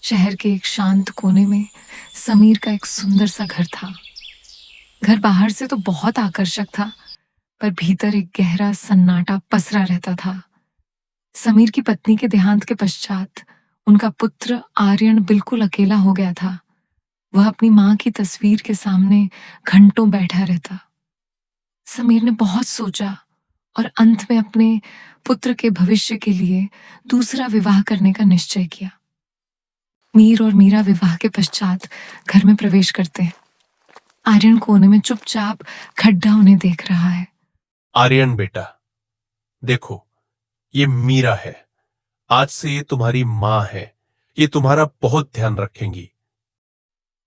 शहर के एक शांत कोने में समीर का एक सुंदर सा घर था। घर बाहर से तो बहुत आकर्षक था, पर भीतर एक गहरा सन्नाटा पसरा रहता था। समीर की पत्नी के देहांत के पश्चात उनका पुत्र आर्यन बिल्कुल अकेला हो गया था। वह अपनी माँ की तस्वीर के सामने घंटों बैठा रहता। समीर ने बहुत सोचा और अंत में अपने पुत्र के भविष्य के लिए दूसरा विवाह करने का निश्चय किया। मीर और मीरा विवाह के पश्चात घर में प्रवेश करते हैं। आर्यन कोने में चुपचाप खड्डा उन्हें देख रहा है। आर्यन बेटा, देखो, ये मीरा है। आज से ये तुम्हारी मां है। ये तुम्हारा बहुत ध्यान रखेंगी।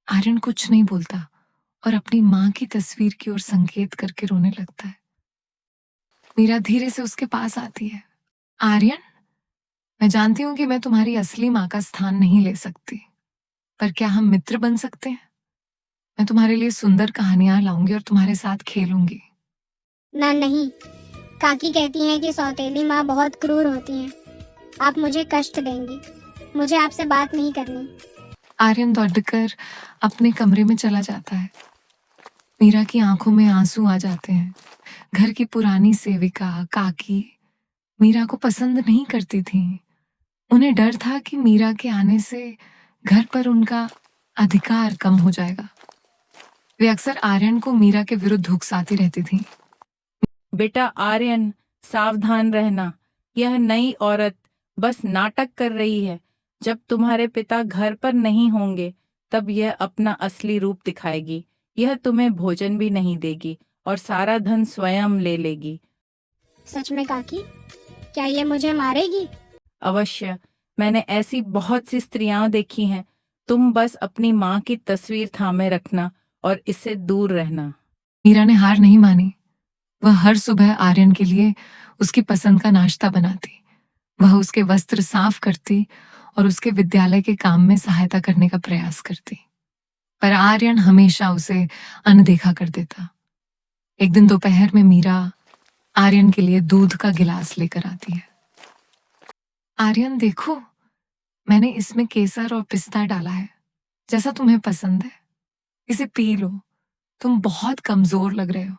आर्यन कुछ नहीं बोलता और अपनी माँ की तस्वीर की ओर संकेत करके रोने लगता है। मीरा धीरे से उसके पास आती है। आर्यन, मैं जानती हूँ कि मैं तुम्हारी असली माँ का स्थान नहीं ले सकती, पर क्या हम मित्र बन सकते हैं? मैं तुम्हारे लिए सुंदर कहानियां लाऊंगी और तुम्हारे साथ खेलूंगी। ना नहीं, काकी कहती हैं कि सौतेली माँ बहुत क्रूर होती हैं। आप मुझे कष्ट देंगी। मुझे आपसे बात नहीं करनी। आर्यन दौड़कर अपने कमरे में चला जाता है। मीरा की आंखों में आंसू आ जाते हैं। घर की पुरानी सेविका काकी मीरा को पसंद नहीं करती थी। उन्हें डर था कि मीरा के आने से घर पर उनका अधिकार कम हो जाएगा। वे अक्सर आर्यन को मीरा के विरुद्ध उकसाती रहती थी। बेटा आर्यन, सावधान रहना। यह नई औरत बस नाटक कर रही है। जब तुम्हारे पिता घर पर नहीं होंगे तब यह अपना असली रूप दिखाएगी। यह तुम्हें भोजन भी नहीं देगी और सारा धन स्वयं ले लेगी। सच में काकी, क्या ये मुझे मारेगी? अवश्य, मैंने ऐसी बहुत सी स्त्रियां देखी हैं। तुम बस अपनी माँ की तस्वीर थामे रखना और इससे दूर रहना। मीरा ने हार नहीं मानी। वह हर सुबह आर्यन के लिए उसकी पसंद का नाश्ता बनाती। वह उसके वस्त्र साफ करती और उसके विद्यालय के काम में सहायता करने का प्रयास करती, पर आर्यन हमेशा उसे अनदेखा कर देता। एक दिन दोपहर में मीरा आर्यन के लिए दूध का गिलास लेकर आती है। आर्यन, देखो, मैंने इसमें केसर और पिस्ता डाला है, जैसा तुम्हें पसंद है। इसे पी लो। तुम बहुत कमजोर लग रहे हो।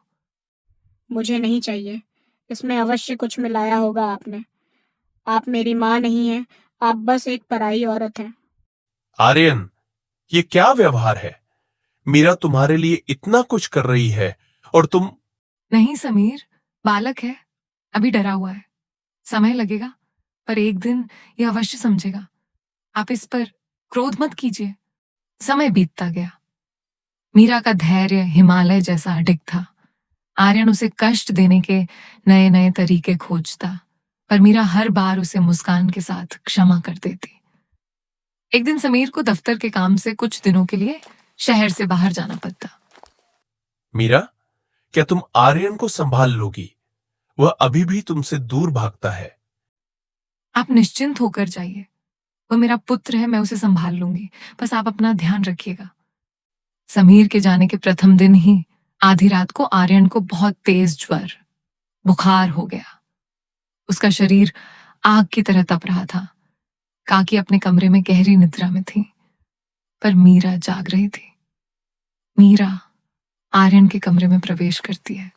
मुझे नहीं चाहिए। इसमें अवश्य कुछ मिलाया होगा आपने। आप मेरी माँ नहीं हैं। आप बस एक पराई औरत हैं। आर्यन, ये क्या व्यवहार है? मीरा तुम्हारे लिए इतना कुछ कर रही है और तुम। नहीं समीर, बालक है, अभी डरा हुआ है। समय लगेगा, पर एक दिन यह अवश्य समझेगा। आप इस पर क्रोध मत कीजिए। समय बीतता गया। मीरा का धैर्य हिमालय जैसा अडिग था। आर्यन उसे कष्ट देने के नए नए तरीके खोजता, पर मीरा हर बार उसे मुस्कान के साथ क्षमा कर देती। एक दिन समीर को दफ्तर के काम से कुछ दिनों के लिए शहर से बाहर जाना पड़ता। मीरा, क्या तुम आर्यन को संभाल लोगी? वह अभी भी तुमसे दूर भागता है। आप निश्चिंत होकर जाइए। वो मेरा पुत्र है, मैं उसे संभाल लूंगी। बस आप अपना ध्यान रखिएगा। समीर के जाने के प्रथम दिन ही आधी रात को आर्यन को बहुत तेज ज्वर, बुखार हो गया। उसका शरीर आग की तरह तप रहा था। काकी अपने कमरे में गहरी निद्रा में थी, पर मीरा जाग रही थी। मीरा आर्यन के कमरे में प्रवेश करती है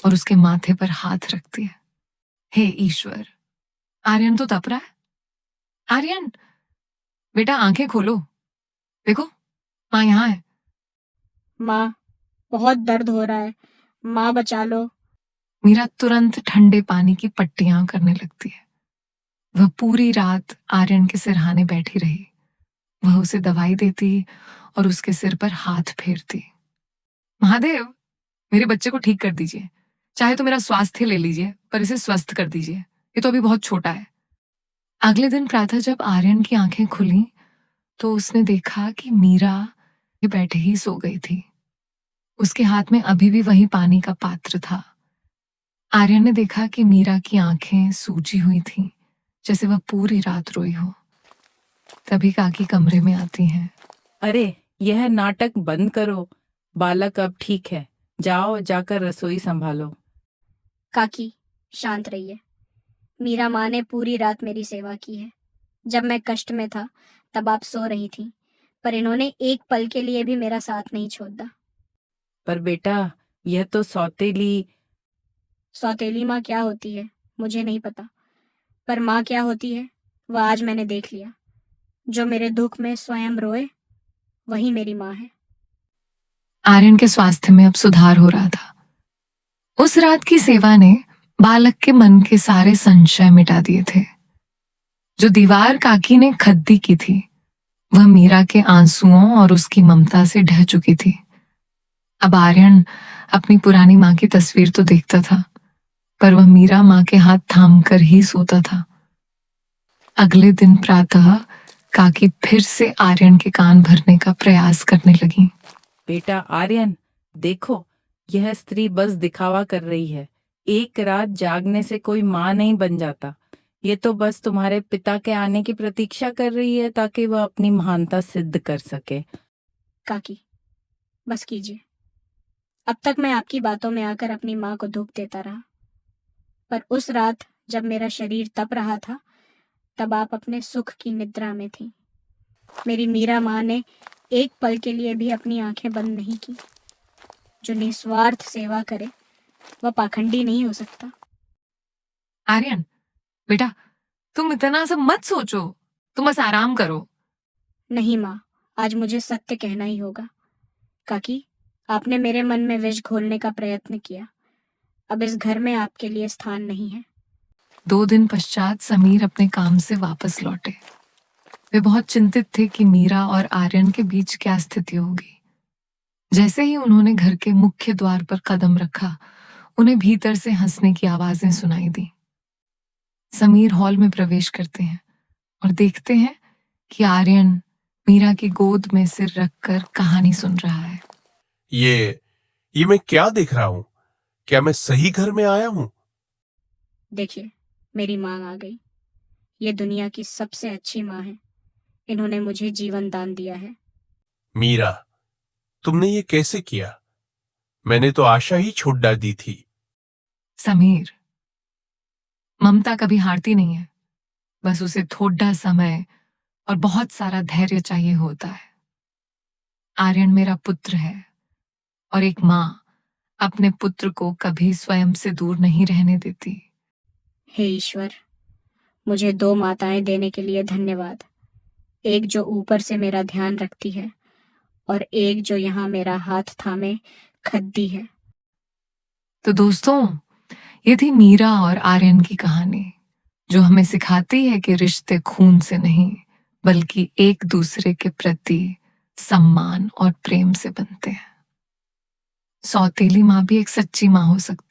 और उसके माथे पर हाथ रखती है। हे ईश्वर, आर्यन तो तप रहा है। आर्यन, बेटा आंखें खोलो। देखो, माँ यहाँ है। माँ, बहुत दर्द हो रहा है। माँ, बचा लो। मीरा तुरंत ठंडे पानी की पट्टियां करने लगती है। वह पूरी रात आर्यन के सिरहाने बैठी रही। वह उसे दवाई देती और उसके सिर पर हाथ फेरती। महादेव, मेरे बच्चे को ठीक कर दीजिए। चाहे तो मेरा स्वास्थ्य ले लीजिए, पर इसे स्वस्थ कर दीजिए। ये तो अभी बहुत छोटा है। अगले दिन प्रातः जब आर्यन की आंखें खुली तो उसने देखा कि मीरा बैठे ही सो गई थी। उसके हाथ में अभी भी वही पानी का पात्र था। आर्यन ने देखा कि मीरा की आंखें सूजी हुई थीं, जैसे वह पूरी रात रोई हो। तभी काकी कमरे में आती हैं। अरे, यह नाटक बंद करो। बालक अब ठीक है। जाओ, जाकर रसोई संभालो। काकी, शांत रहिए। मीरा माँ ने पूरी रात मेरी सेवा की है। जब मैं कष्ट में था तब आप सो रही थी, पर इन्होंने एक पल के लिए भी मेरा साथ नहीं छोड़ा। पर बेटा, यह तो सौतेली माँ क्या होती है मुझे नहीं पता, पर माँ क्या होती है वह आज मैंने देख लिया। जो मेरे दुख में स्वयं रोए वही मेरी माँ है। आर्यन के स्वास्थ्य में अब सुधार हो रहा था। उस रात की सेवा ने बालक के मन के सारे संशय मिटा दिए थे। जो दीवार काकी ने खद्दी की थी वह मीरा के आंसुओं और उसकी ममता से ढह चुकी थी। अब आर्यन अपनी पुरानी माँ की तस्वीर तो देखता था, पर वह मीरा माँ के हाथ थाम कर ही सोता था। अगले दिन प्रातः काकी फिर से आर्यन के कान भरने का प्रयास करने लगी। बेटा आर्यन, देखो, यह स्त्री बस दिखावा कर रही है। एक रात जागने से कोई माँ नहीं बन जाता। ये तो बस तुम्हारे पिता के आने की प्रतीक्षा कर रही है ताकि वह अपनी महानता सिद्ध कर सके। काकी बस कीजिए। अब तक मैं आपकी बातों में आकर अपनी माँ को दुख देता रहा, पर उस रात जब मेरा शरीर तप रहा था तब आप अपने सुख की निद्रा में थी। मेरी मीरा माँ ने एक पल के लिए भी अपनी आंखें बंद नहीं की। जो निस्वार्थ सेवा करे वह पाखंडी नहीं हो सकता। आर्यन बेटा, तुम इतना सब मत सोचो, तुम बस आराम करो। नहीं माँ, आज मुझे सत्य कहना ही होगा। काकी, आपने मेरे मन में विष घोलने का प्रयत्न किया। अब इस घर में आपके लिए स्थान नहीं है। 2 दिन पश्चात समीर अपने काम से वापस लौटे। वे बहुत चिंतित थे कि मीरा और आर्यन के बीच क्या स्थिति होगी। जैसे ही उन्होंने घर के मुख्य द्वार पर कदम रखा, उन्हें भीतर से हंसने की आवाजें सुनाई दी। समीर हॉल में प्रवेश करते हैं और देखते हैं कि आर्यन मीरा की गोद में सिर रखकर कहानी सुन रहा है। ये मैं क्या देख रहा हूं? क्या मैं सही घर में आया हूं? देखिए, मेरी माँ आ गई। ये दुनिया की सबसे अच्छी माँ है। इन्होंने मुझे जीवन दान दिया है। मीरा, तुमने ये कैसे किया? मैंने तो आशा ही छोड़ डाल दी थी। समीर, ममता कभी हारती नहीं है, बस उसे थोड़ा समय और बहुत सारा धैर्य चाहिए होता है। आर्यन मेरा पुत्र है और एक माँ अपने पुत्र को कभी स्वयं से दूर नहीं रहने देती। हे ईश्वर, मुझे 2 माताएं देने के लिए धन्यवाद। एक जो ऊपर से मेरा ध्यान रखती है और एक जो यहाँ मेरा हाथ थामे खद्दी है। तो दोस्तों, ये थी मीरा और आर्यन की कहानी, जो हमें सिखाती है कि रिश्ते खून से नहीं बल्कि एक दूसरे के प्रति सम्मान और प्रेम से बनते हैं। सौतेली माँ भी एक सच्ची माँ हो सकती